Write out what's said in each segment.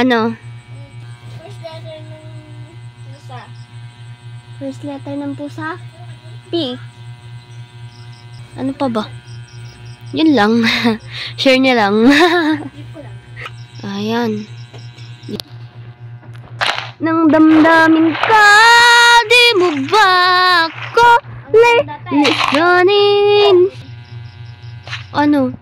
Ano? First letter ng pusa. First letter ng pusa? P. Ano pa ba? Yun lang. Share niya lang. Ayan. Nang damdamin ka, di mo ba ako lisanin? Ano?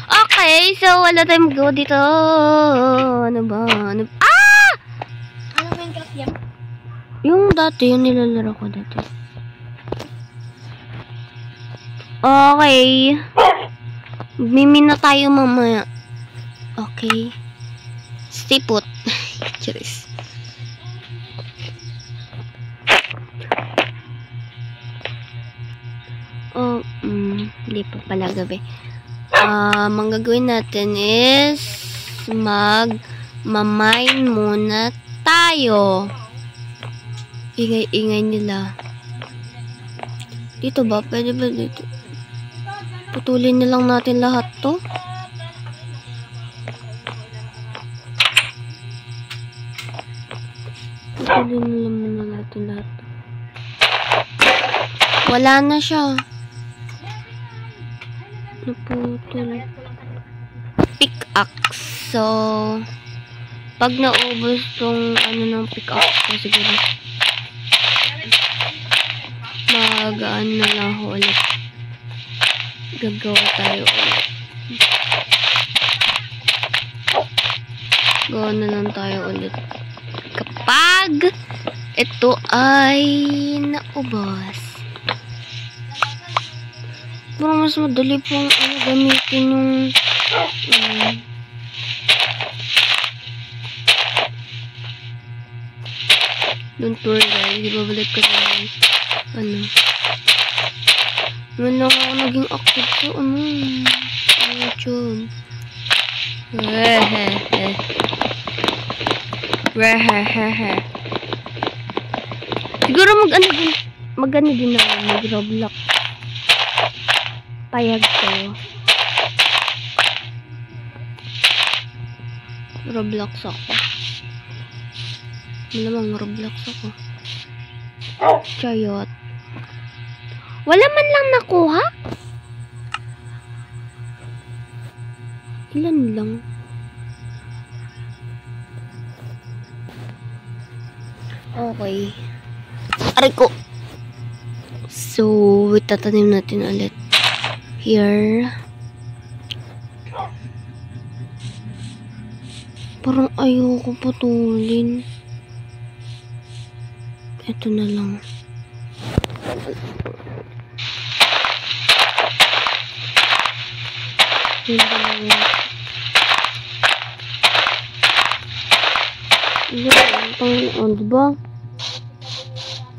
Okay, so wala tayong go dito. Ano ba? Ano? Ah! Ano Minecraft yan? Yung dati, yung nilalaro ko dati. Okay. Mimi na tayo mamaya. Okay. Stay put. Cheers. Oh, hindi pa pala gabi. Ang gagawin natin is mag-mine muna tayo. Ingay-ingay nila. Dito ba? Pwede ba dito? Putulin na lang natin lahat to. Putulin na lang muna natin lahat to. Wala na siya. Naputol. Pickaxe. So, pag naubos tong ano ng pickaxe ko siguro, mag-ano na lang ako ulit. Gagawa tayo ulit. Gawa na lang tayo ulit. Kapag ito ay naubos. Parang mas madali pong gamitin yung don't worry guys, ibabalik ko na yung naman lang ako naging active sa YouTube. Siguro mag-ano din ako, mag-Roblox. Payag kayo. Roblox ako. Malamang Roblox ako. Chayot. Wala man lang nakuha? Ilan lang? Okay. Aray ko. So, itatanim natin ulit. Here. Parang ayoko putulin. Ito na lang. Diba?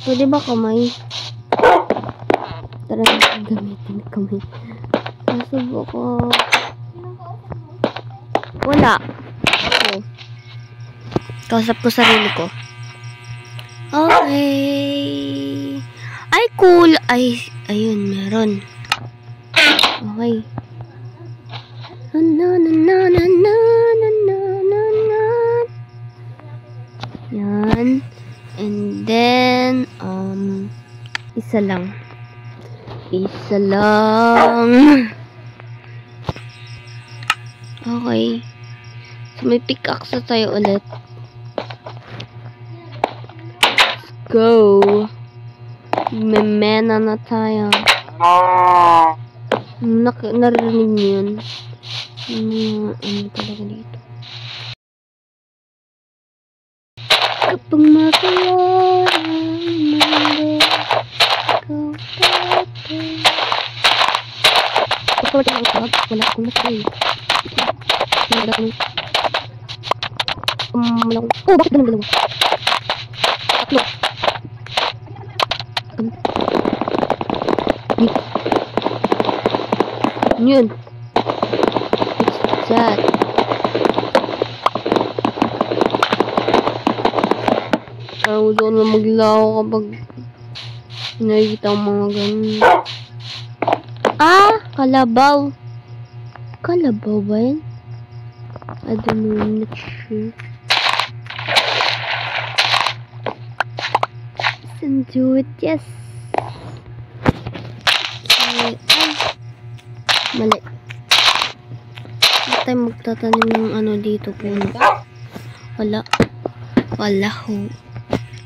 Pwede ba kamay? Tara natin gamitin kamay. Kaso baka wala. Kausap ko sarili ko. Okay. Ay, cool. Ay, ayun, meron. Okay. Yan. And then, isa lang. Isa lang. Okay. So, may pickaxe na tayo ulit. Let's go. Memena na tayo. Narinig niyo yun? Ano talaga dito? Kapag matuwa ang mundo, ikaw dati. Kapag wala akong masay. Wala akong oh, bakit ganun dalawa? Tatlo. Yun. What's that? Parang doon na maglaw kapag nakikita ang mga ganun. Kalabaw. Kalabaw ba yan? I don't know, I'm not sure. Let's do it, yes. Ay, mali. Hindi tayo magtatanim ng ano dito puno. Wala. Wala ho.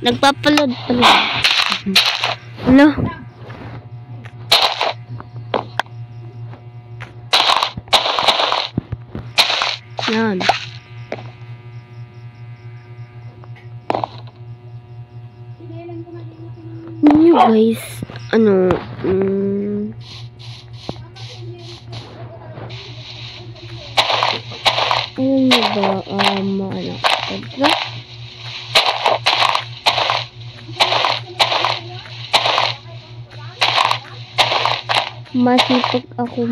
Nagpapalod pala. Ano? Yan. Yun guys. Ano? Ayun nyo ba? Ano? Diba? Masipag ako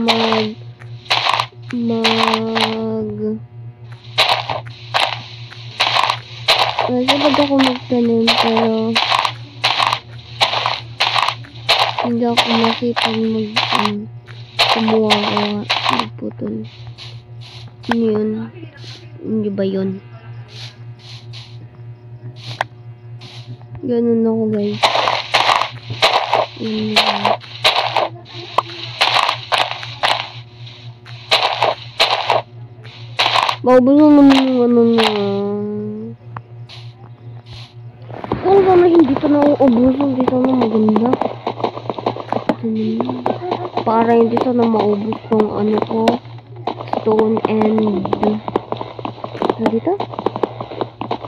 masipag ako magtanim pero hindi ako masipag kumuha o magputol. Yun. Hindi ba yun? Ganun ako guys. Maubos naman yung ano niya. Kung sana hindi ito nauubos, hindi sana maganda. Para hindi sana maubos yung ano ko. Stone and dito?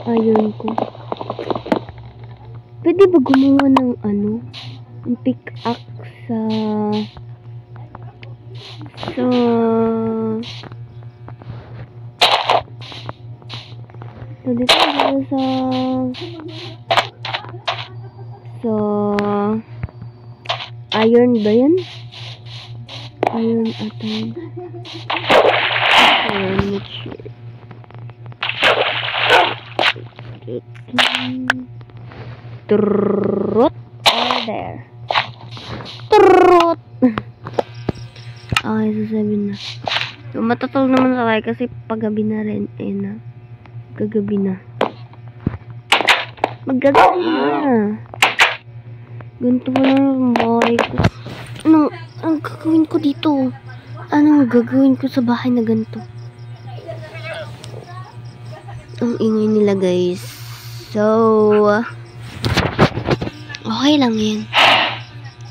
Iron ko. Pwede ba gumawa ng ano? Yung pickaxe dito iron ba yan? Iron atom. Not sure. Trot. There. Trot. Okay, sasabihin na. So, matatol naman sa kaya kasi paggabi na rin. Na. Gagabi na. Maggagabi na. Ganito pa lang yung bahay ko. Anong gagawin ko dito? Anong gagawin ko sa bahay na ganito? Ang ingay nila guys. So, okay lang yan.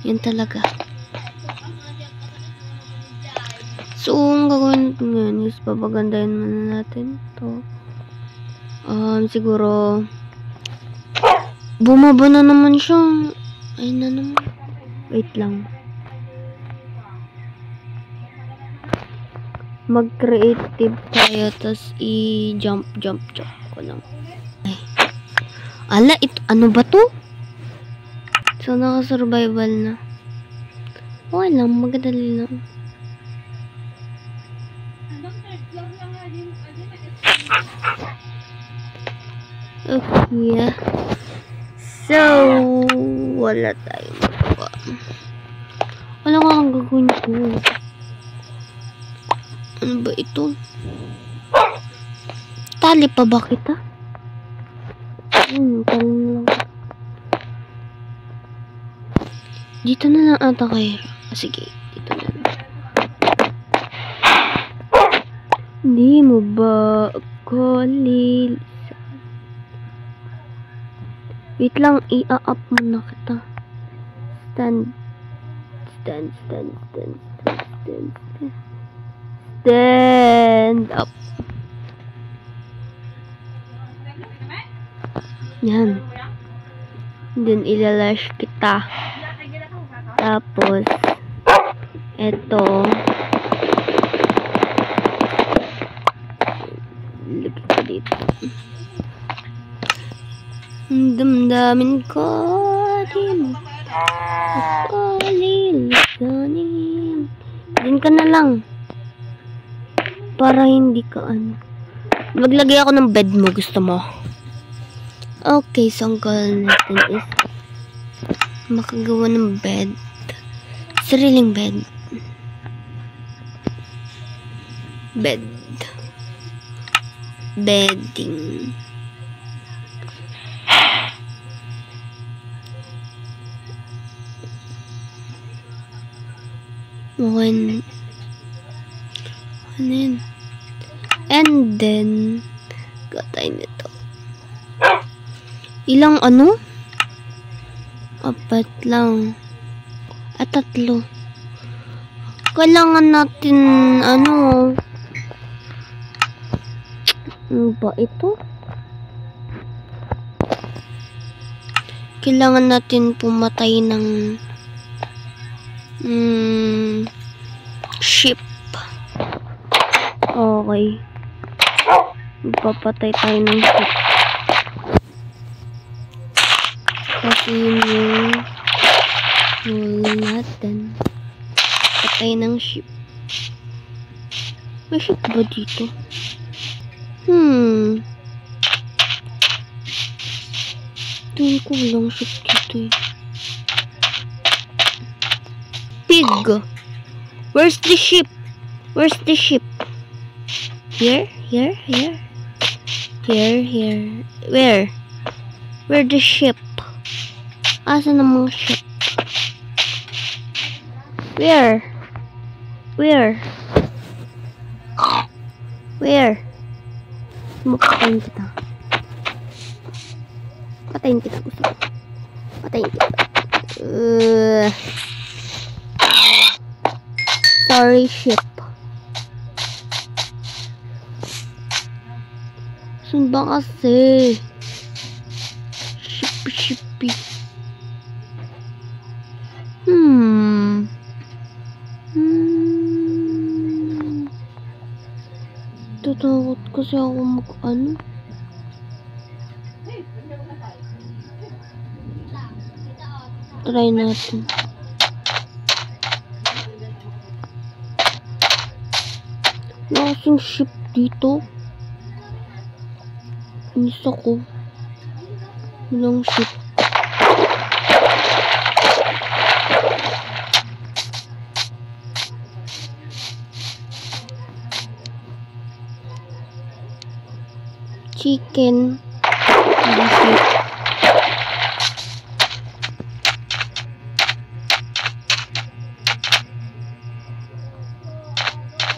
Yan talaga. So, ang gagawin natin ngayon is papagandahin muna natin to. Siguro bumaba na naman siya. Ayun na naman. Wait lang. Mag-creative tayo tas i-jump ko lang. Ay. Ala, ito ano ba to? So, naka-survival na. Okay lang, magadali lang. Okay. So, wala tayong magawa. Wala nga kang gagawin ko. Ano ba ito? Tali pa ba kita? Tali na lang. Dito na lang ata kayo. Sige, dito na lang. Hindi mo ba ako lilisan? Wait lang, i-up muna kita. Stand up. Yan. Then, ilalash kita. Tapos, eto. Lagay ko dito. Damdamin ko, di mo ako lilisanin. Din ka na lang. Para hindi ka ano. Maglagay ako ng bed mo. Gusto mo? Okay, so ang goal natin is makagawa ng bed. Sariling bed. Bed. Bedding. One. Ano yun? And then, gatay nito. Ilang ano? 4 lang. At 3. Kailangan natin, ano ba ito? Kailangan natin pumatay ng sheep. Okay. Papatay tayo ng sheep. Kasi yung wool natin. Patay ng sheep. May sheep ba dito? Tingin ko walang sheep dito eh. Pig! Where's the sheep? Where's the sheep? Here? Here? Here? Here? Here? Where? Where the sheep? Asan ang mga sheep? Where? Where? Where? Patayin kita. Patayin kita. Gusto ko. Patayin kita. Sorry, sheep. Saan ba kasi? Sheepy. Tatakot kasi ako mag-ano. Try natin. Wala kasing sheep dito. Inis ako. Walang sheep. Chicken.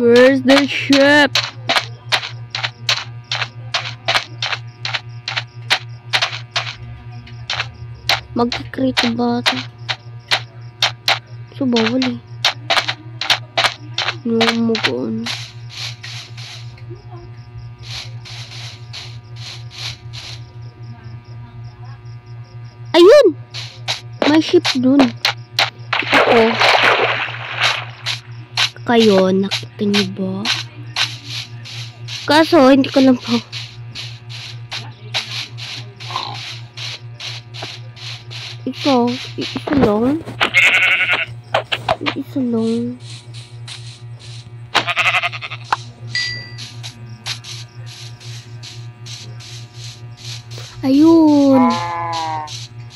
Where's the sheep? Mag-create ba ito? So, bawal eh. Numugoon. Ayun! May sheep dun. Ako. Kayo, nakita niyo ba? Kaso, hindi ko lang po. Ito, isa lang. Isa lang. Ayun.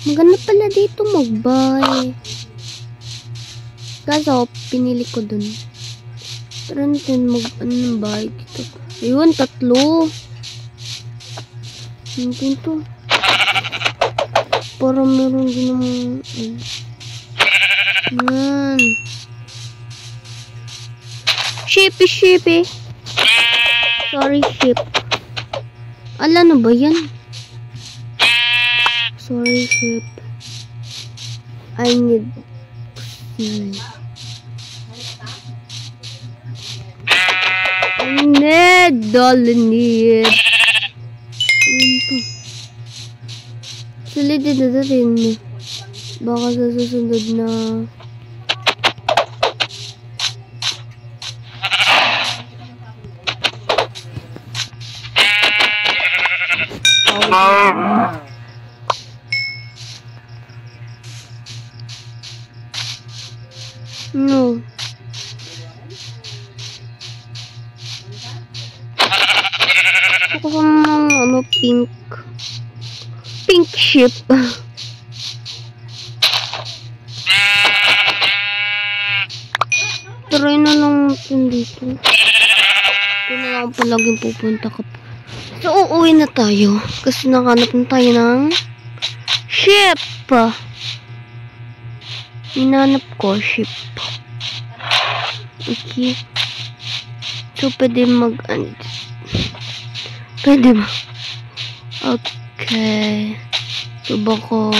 Maganda pala dito mag-buy. Kaso, pinili ko dun. Tara natin mag-ano buy dito. Ayun, 3. Hindi to. Parang meron din naman. Yan. Sheepy. Sorry, sheep. Ala na ba yan? Sorry, sheep. I need Ayun po. Sulitin na rin. Baka sa susunod na no. Ako sa mga pink sheep. Try na lang natin dito. Ito na lang palaging pupunta ka. So, uuwi na tayo. Kasi nakahanap na tayo ng ship. Hinanap ko, ship. Okay. So, pwede pwede ba? Okay. So, baka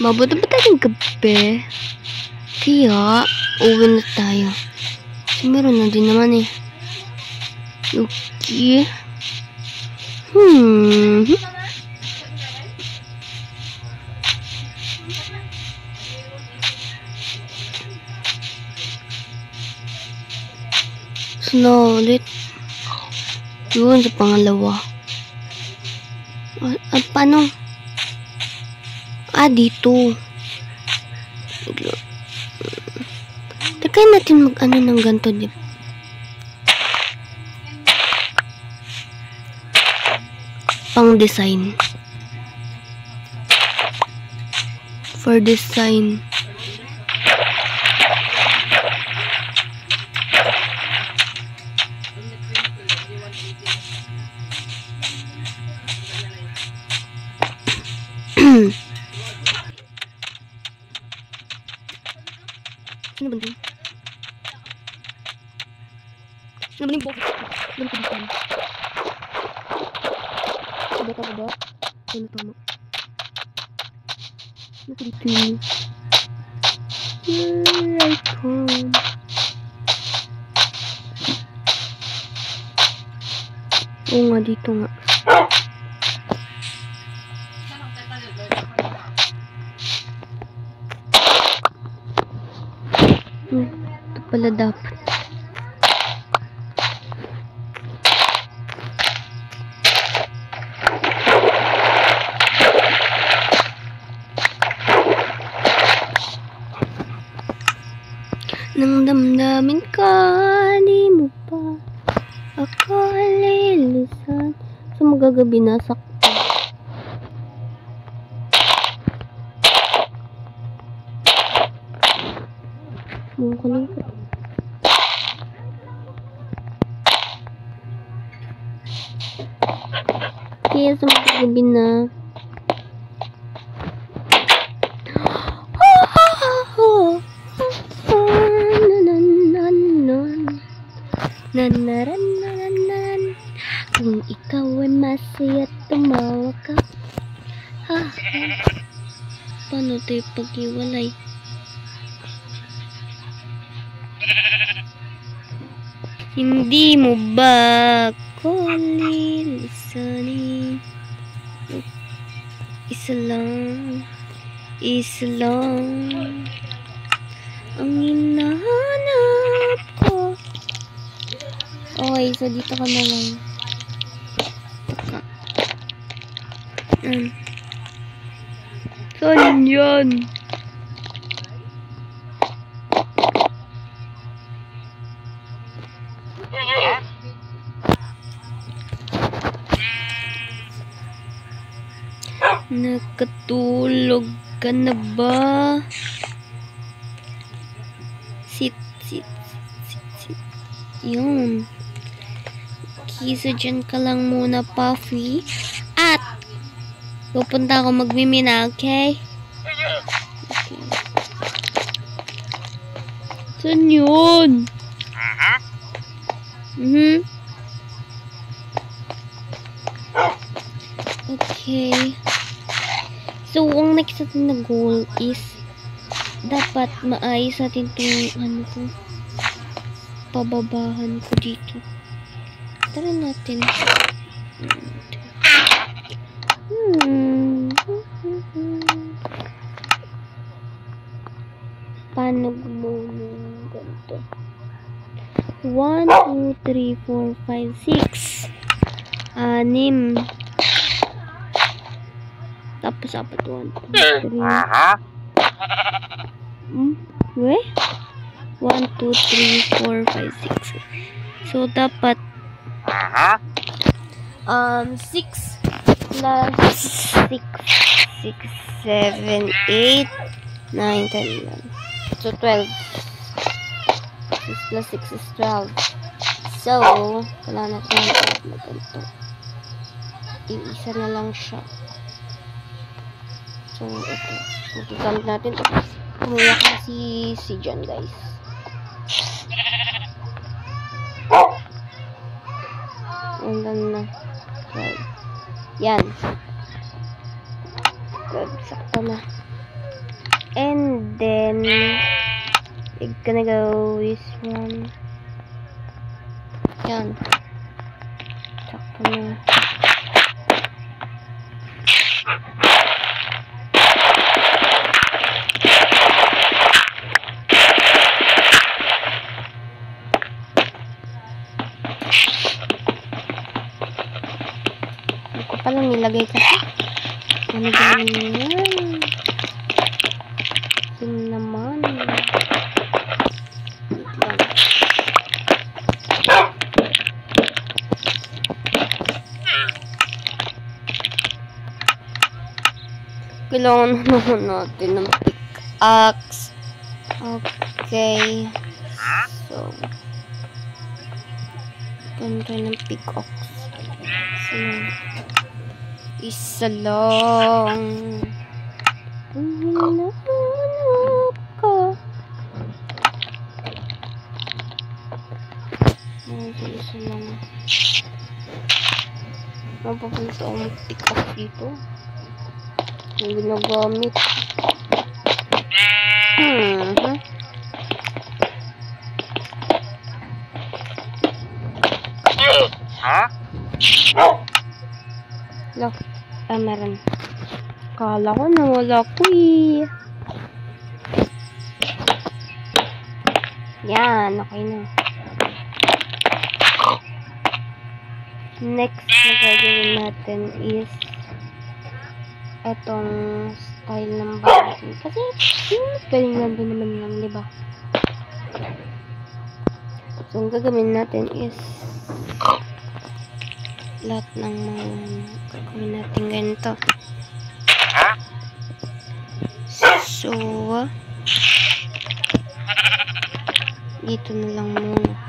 mabuti ba tayong gabi? Kaya, uwi na tayo. So, meron na din naman eh. Okay. So, na ulit. Yun sa pangalawa. Paano? Dito. Try natin mag-ano ng ganito, di ba? Pang design. For design. Ano ba din? Ano ba din po? Ano ba din? Bata. Ano tama? Ano ba dito? Here I come. Oo nga, dito nga. Ito pala dapat. Nang damdamin ka, di mo pa ako lilisan. So magagabi na sakto. Kaya sa magagabi na. Nanarananan. Kung ikaw ay masaya, tumawa ka. Paano tayo pag-iwalay? Hindi mo ba ako lilisanin? Isa lang ang hinahanap ko. Okay, so dito ka na lang. Saan yan? Nakatulog ka na ba? Sit. Yun. So, dyan ka lang muna, Puffy. At, pupunta ako magmimina, okay? Okay. Saan yun? Okay. So, ang next natin na goal is dapat maayos natin itong pababahan ko dito. Tara natin. Paano gumawa ganito? 1, 2, 3, 4, 5, 6. 6. Tapos apat 1, 2, 3. Weh? 1, 2, 3, 4, 5, 6. So, dapat 6 plus 6, 7, 8, 9, 10, 11. So, 12. 6 plus 6 is 12. So, kailangan natin na ganito. Iisa na lang siya. So, ito. Magagamit natin ito. Umiyak na si John, guys. And then, right. Yan. Good. Sakto na. And then, we're gonna go this one. Yan. Sakto na. Hindi ko pala nilagay kasi. Ano ba yan? Sino naman? Kailangan naman natin ng pickaxe. Okay. So, ganito ng pickaxe. So, isa lang. Hinahanap ka. Isa lang. Mapapunta akong pickaxe dito. Yung ginagamit. Look. Meron. Kala ko nawala ko eh. Yan. Okay na. Next na gagawin natin is etong style ng bahay. Kasi, galing lang din naman lang, diba? So, ang gagawin natin is lahat ng mga gagawin natin ganito. So, dito na lang muna.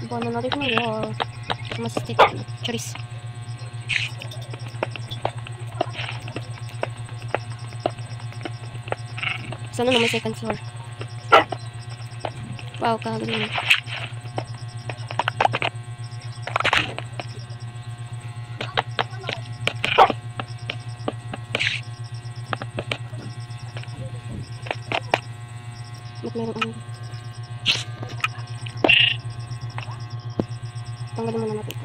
Buwan na natin kung ano. Masistit. Charis. Sana na may second floor. Wow, kagaling. Ba't meron ano? Tanggalin mo na natin.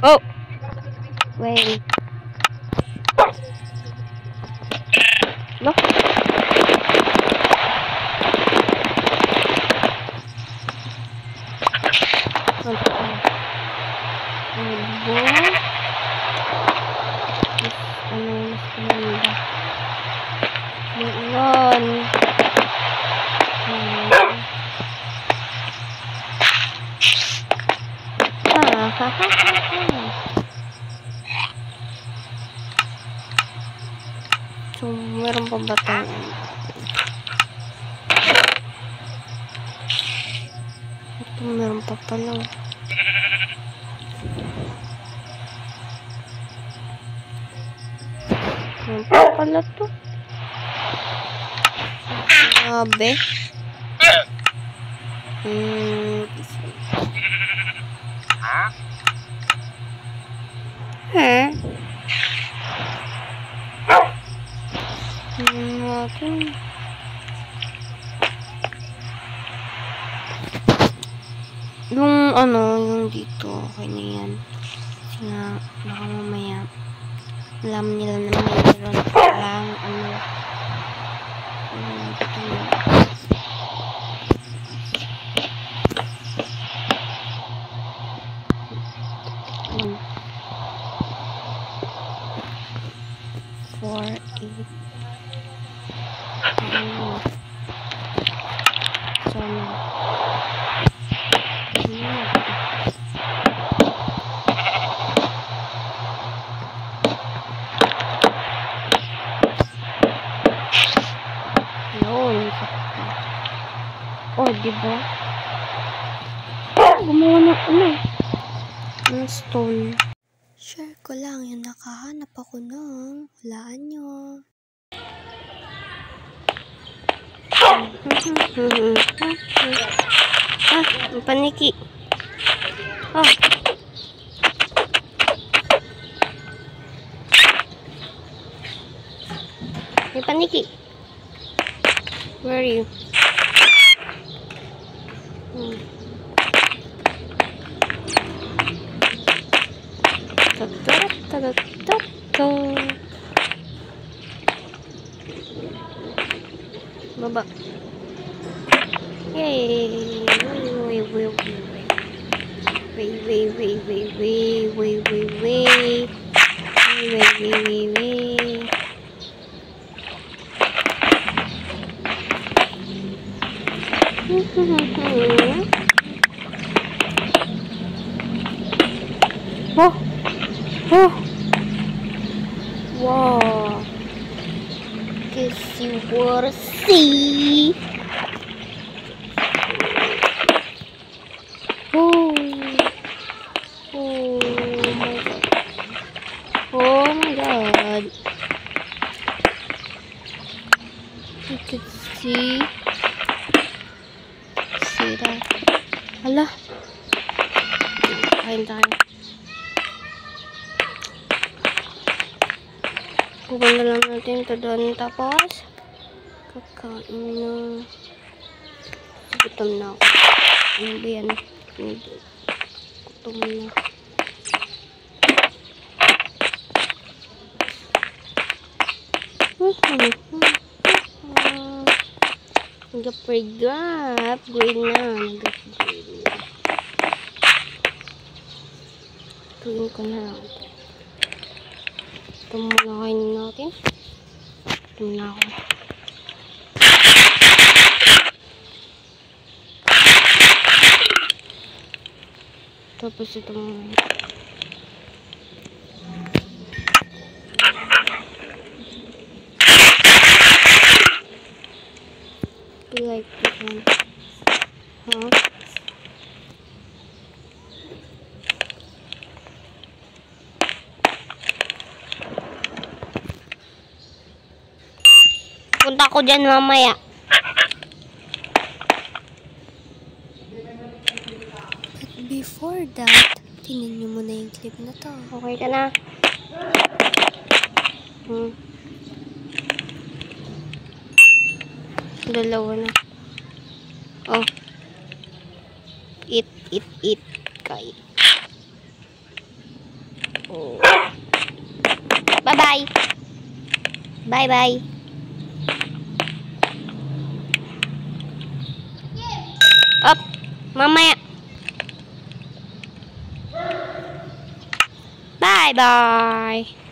Oh! Wait. Look. So, meron pa ba tayo? Ito, meron pa pala. Meron pa pala to. Sabi. natin. Yung dito, okay na yan. Kasi nga, baka mamaya, alam nila na mayroon lang, dito na. Four, 8. Oh, diba? Gumawa ng stone. Share ko lang yung nakahanap ako ng hulaan nyo. Ang paniki. Oh. May paniki. Where are you? Baba. Yay! Oh! Oh! Wow! Guess you will see! Oh! Oh my god! Oh my god! You could see that. Hala! Kain tayo. Kukuha na lang natin ito doon. Tapos, kakain na. Gutom na ako. Ano ba yan? Gutom na. Nag-upgrade na. Tuwin ko na lang. Ito muna kainin natin. Ito na ako. Tapos ito muna. You like this one? Huh? Punta ko dyan mamaya. But before that, tingnan nyo muna yung clip na to. Okay ka na? Dalawa na. Oh. Eat. Kain. Oh. Bye-bye. Bye-bye. Up. Mamaya. Bye-bye.